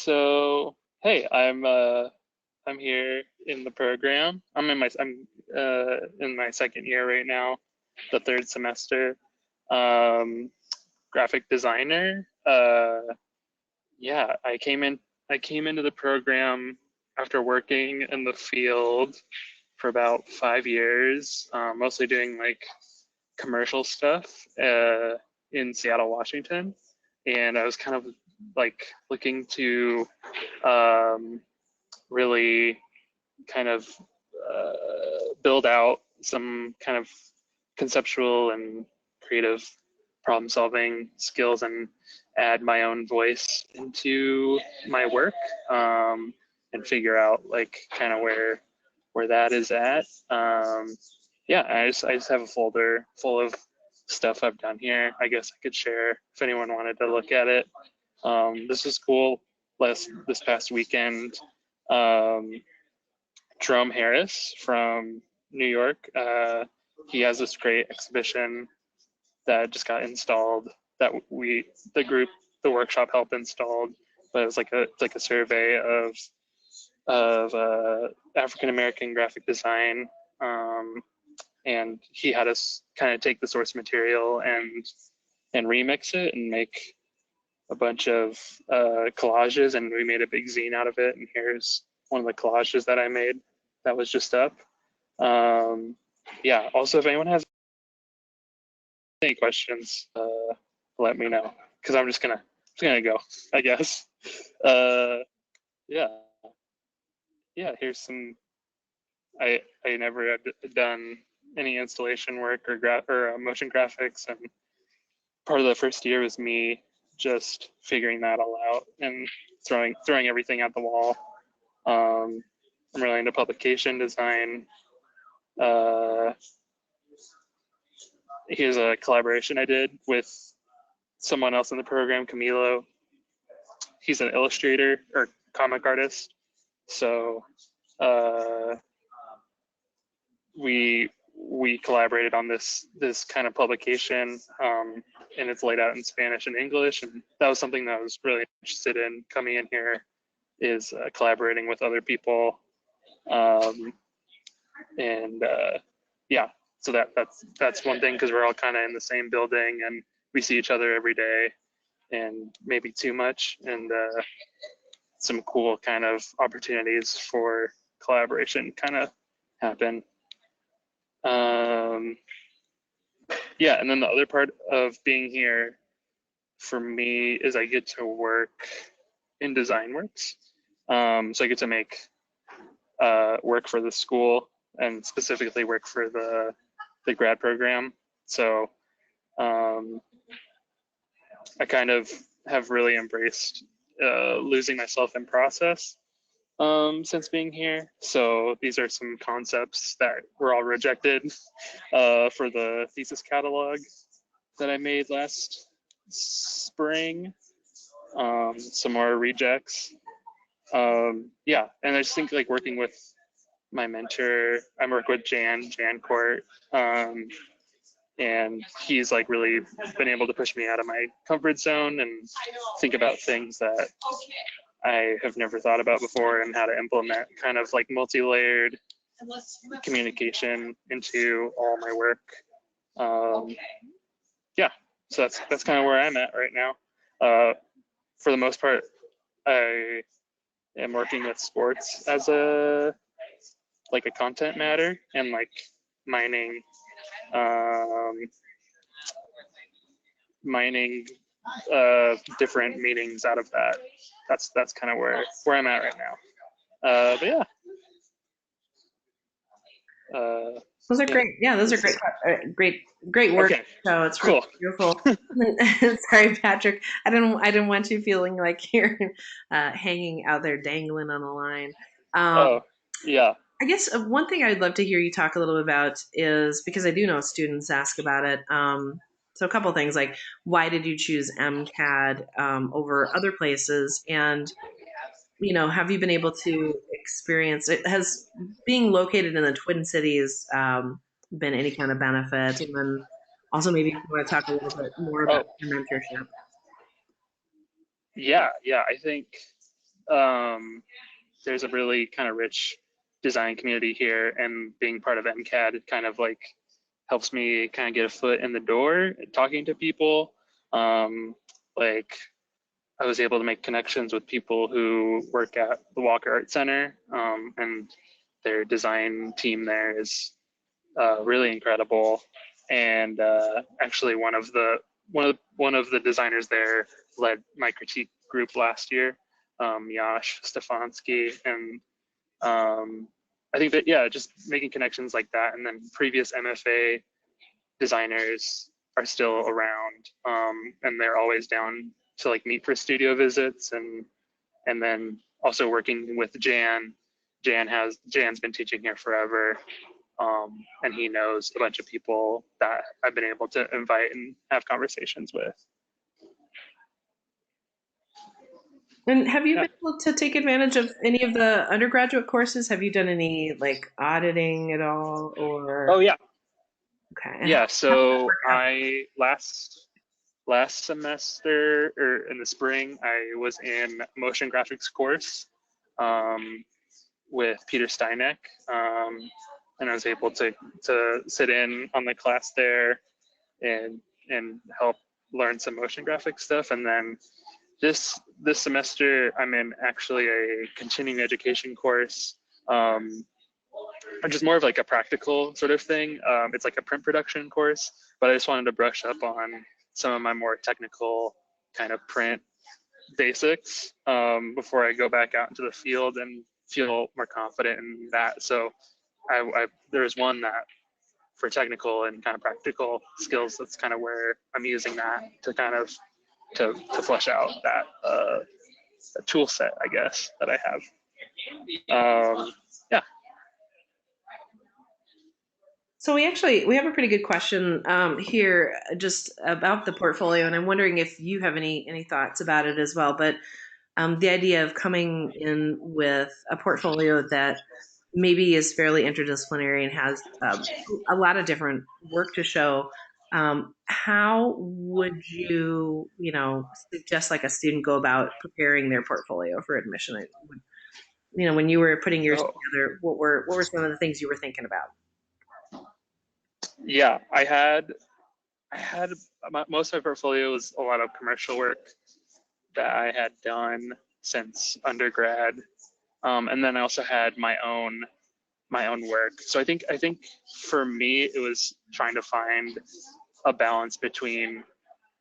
So, hey, I'm here in the program. I'm in my second year right now, the third semester. Um, Graphic designer. Yeah, I came into the program after working in the field for about 5 years, mostly doing like commercial stuff in Seattle, Washington. And I was kind of like looking to um, really kind of uh, build out some kind of conceptual and creative problem solving skills and add my own voice into my work, and figure out like kind of where that is at. Yeah, I just have a folder full of stuff I've done here. I guess I could share if anyone wanted to look at it. This is cool. This past weekend, um, Jerome Harris from New York, he has this great exhibition that just got installed that the workshop helped installed. But it's like a survey of African American graphic design, and he had us kind of take the source material and remix it and make a bunch of collages, and we made a big zine out of it. And here's one of the collages that I made that was just up. Yeah. Also, if anyone has any questions, let me know because I'm just gonna go, I guess. Uh, yeah, yeah. Here's some. I never had done any installation work or motion graphics, and part of the first year was me just figuring that all out and throwing everything at the wall. I'm really into publication design. Uh, Here's a collaboration I did with someone else in the program, Camilo. He's an illustrator or comic artist. So uh, we collaborated on this kind of publication, and it's laid out in Spanish and English. And that was something that I was really interested in coming in here, is collaborating with other people. And yeah, so that's one thing, because we're all kind of in the same building and we see each other every day, and maybe too much, and some cool kind of opportunities for collaboration kind of happen. Yeah, and then the other part of being here for me is I get to work in DesignWorks. So I get to make work for the school, and specifically work for the grad program. So I kind of have really embraced losing myself in process since being here. So these are some concepts that were all rejected for the thesis catalog that I made last spring. Some more rejects. Yeah, and I just think like working with my mentor, I work with Jancourt, and he's like really been able to push me out of my comfort zone and think about things that I have never thought about before, and how to implement kind of like multi-layered communication into all my work. Yeah, so that's kind of where I'm at right now. For the most part, I am working with sports as a content matter, and like mining mining different meanings out of that. That's kind of where I'm at right now. But yeah. Those are Yeah, great. Yeah, those are this great, is great work. okay. So it's really Cool. beautiful. Sorry, Patrick. I didn't want you feeling like you're hanging out there dangling on the line. Um, Oh, yeah. I guess one thing I'd love to hear you talk a little bit about is, because I do know students ask about it. So a couple of things, like, why did you choose MCAD over other places, and have you been able to experience it? Has being located in the Twin Cities been any kind of benefit? And then also, maybe if you want to talk a little bit more about Oh, your mentorship. yeah. I think there's a really kind of rich design community here, and being part of MCAD kind of like helps me kind of get a foot in the door talking to people. Like I was able to make connections with people who work at the Walker Art Center, and their design team there is really incredible. And actually, one of the designers there led my critique group last year, Yash Stefanski, and I think that, yeah, just making connections like that, and then previous MFA designers are still around, and they're always down to like meet for studio visits, and then also working with Jan. Jan's been teaching here forever, and he knows a bunch of people that I've been able to invite and have conversations with. And have you been able to take advantage of any of the undergraduate courses? Have you done any like auditing at all, or? Oh yeah. Okay. Yeah, so I last semester, or in the spring, I was in motion graphics course with Peter Steineck, and I was able to sit in on the class there and help learn some motion graphics stuff. And then this semester, I'm in actually a continuing education course, which is more of like a practical sort of thing. It's like a print production course, but I just wanted to brush up on some of my more technical kind of print basics before I go back out into the field and feel more confident in that. So there's one that for technical and kind of practical skills, that's kind of where I'm using that to kind of to flesh out that tool set, I guess, that I have. Yeah. So we have a pretty good question here just about the portfolio, and I'm wondering if you have any thoughts about it as well. But the idea of coming in with a portfolio that maybe is fairly interdisciplinary and has a lot of different work to show. How would you, suggest like a student go about preparing their portfolio for admission? When you were putting yours together, what were some of the things you were thinking about? Yeah, I had most of my portfolio was a lot of commercial work that I had done since undergrad, and then I also had my own work. So I think for me it was trying to find a balance between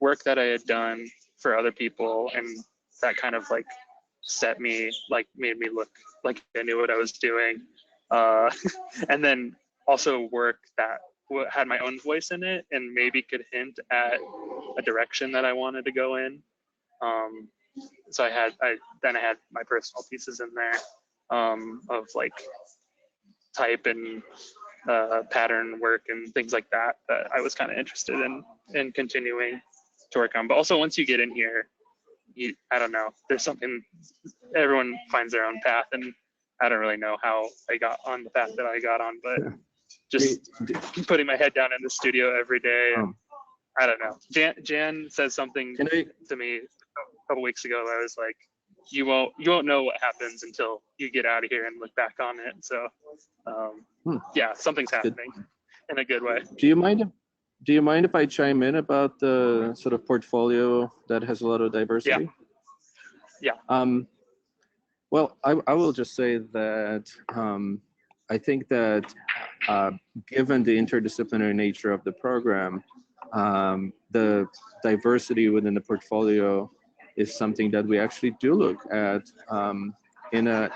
work that I had done for other people, and that kind of like made me look like I knew what I was doing, and then also work that had my own voice in it and maybe could hint at a direction that I wanted to go in. So I had my personal pieces in there, of like type and pattern work and things like that I was kind of interested in continuing to work on. But also once you get in here, I don't know, there's something, everyone finds their own path, and I don't really know how I got on the path that I got on, but just putting my head down in the studio every day. And I don't know. Jan said something to me a couple weeks ago. I was like, you won't know what happens until you get out of here and look back on it. So yeah, something's happening in a good way. Do you mind if I chime in about the sort of portfolio that has a lot of diversity? Yeah. Well, I will just say that I think that given the interdisciplinary nature of the program, the diversity within the portfolio is something that we actually do look at in a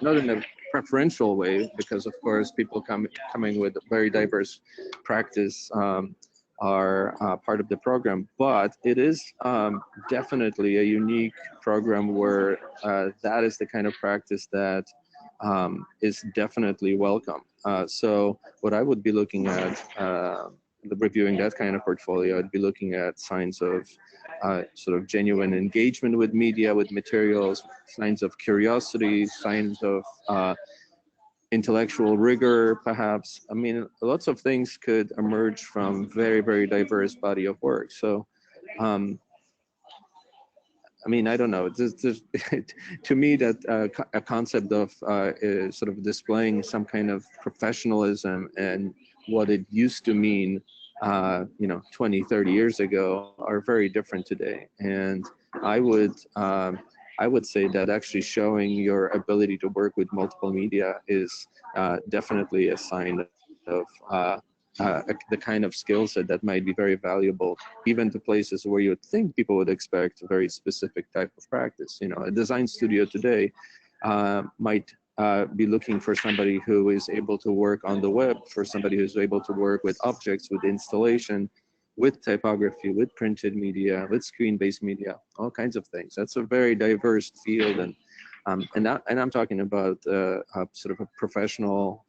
not in a preferential way, because of course people coming with very diverse practice are part of the program, but it is definitely a unique program where that is the kind of practice that is definitely welcome. So what I would be looking at, reviewing that kind of portfolio, I'd be looking at signs of sort of genuine engagement with media, with materials, signs of curiosity, signs of intellectual rigor, perhaps. I mean, lots of things could emerge from very, very diverse body of work. So I mean, I don't know. To me, that a concept of sort of displaying some kind of professionalism and what it used to mean, 20, 30 years ago are very different today. And I would, I would say that actually showing your ability to work with multiple media is definitely a sign of the kind of skill set that might be very valuable, even to places where you would think people would expect a very specific type of practice. A design studio today might be looking for somebody who is able to work on the web, for somebody who's able to work with objects, with installation, with typography, with printed media, with screen-based media, all kinds of things. That's a very diverse field, and I'm talking about sort of a professional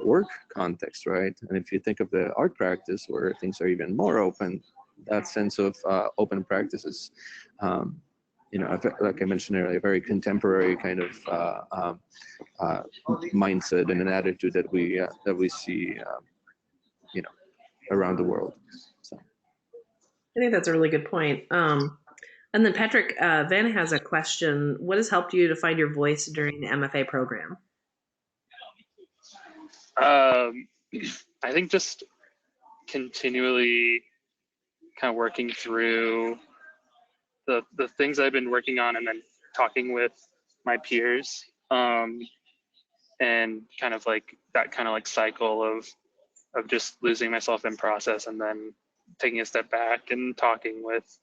work context, right? And if you think of the art practice where things are even more open, that sense of open practices, like I mentioned earlier, a very contemporary kind of mindset and an attitude that we see, around the world. So. I think that's a really good point. And then Patrick, Van has a question. What has helped you to find your voice during the MFA program? I think just continually kind of working through the things I've been working on, and then talking with my peers, and kind of like that kind of like cycle of just losing myself in process, and then taking a step back and talking with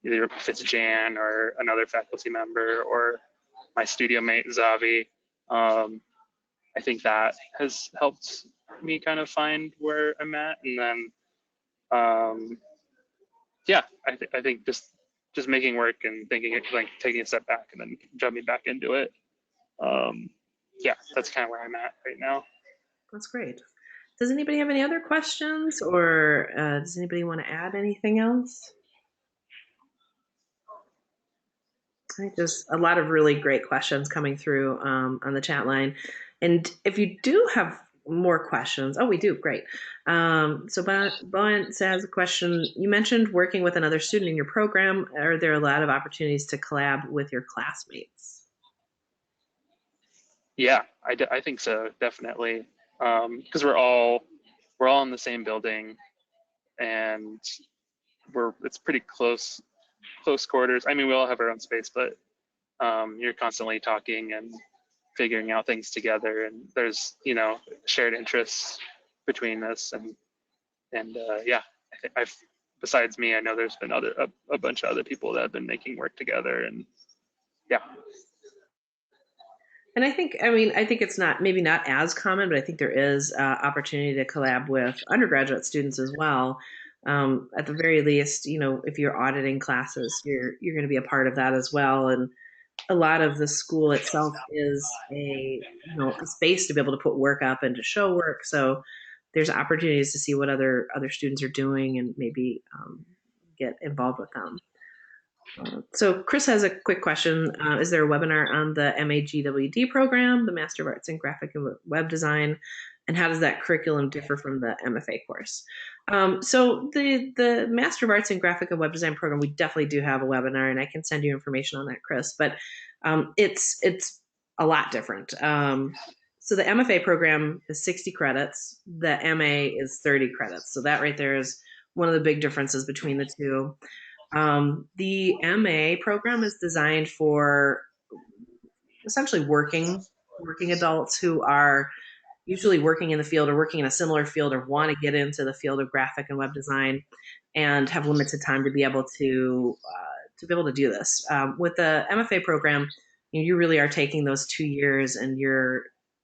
either if it's Jan or another faculty member or my studio mate Zavi. I think that has helped me kind of find where I'm at, and then I think just making work and thinking like taking a step back and then jumping back into it. That's kind of where I'm at right now. That's great. Does anybody have any other questions, or does anybody want to add anything else? I think there's a lot of really great questions coming through on the chat line. And if you do have more questions, we do, great. So Bowen has a question. You mentioned working with another student in your program. Are there a lot of opportunities to collab with your classmates? Yeah, I think so, definitely. Because we're all in the same building, and it's pretty close quarters. I mean, we all have our own space, but you're constantly talking and figuring out things together, and there's shared interests between us, and I've besides me, I know there's been a bunch of other people that have been making work together, and yeah. And I think it's maybe not as common, but I think there is opportunity to collab with undergraduate students as well. At the very least, if you're auditing classes, you're going to be a part of that as well. And a lot of the school itself is a space to be able to put work up and to show work. So there's opportunities to see what other students are doing and maybe get involved with them. So Chris has a quick question. Is there a webinar on the MAGWD program, the Master of Arts in Graphic and Web Design, and how does that curriculum differ from the MFA course? So the Master of Arts in Graphic and Web Design program, we definitely do have a webinar, and I can send you information on that, Chris. But it's a lot different. So the MFA program is 60 credits. The MA is 30 credits. So that right there is one of the big differences between the two. The MA program is designed for essentially working adults who are usually working in the field or working in a similar field or want to get into the field of graphic and web design and have limited time to be able to do this. With the MFA program, you really are taking those 2 years and you're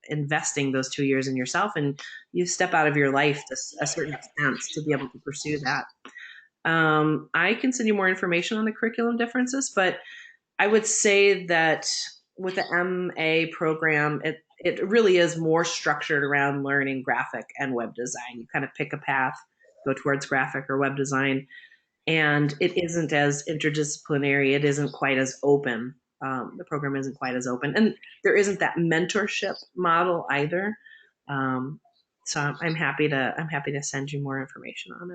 investing those 2 years in yourself, and you step out of your life to a certain extent to be able to pursue that. I can send you more information on the curriculum differences, but I would say that with the MA program, it really is more structured around learning graphic and web design. You kind of pick a path, go towards graphic or web design, and it isn't as interdisciplinary. It isn't quite as open. The program isn't quite as open, and there isn't that mentorship model either. So I'm happy to send you more information on it.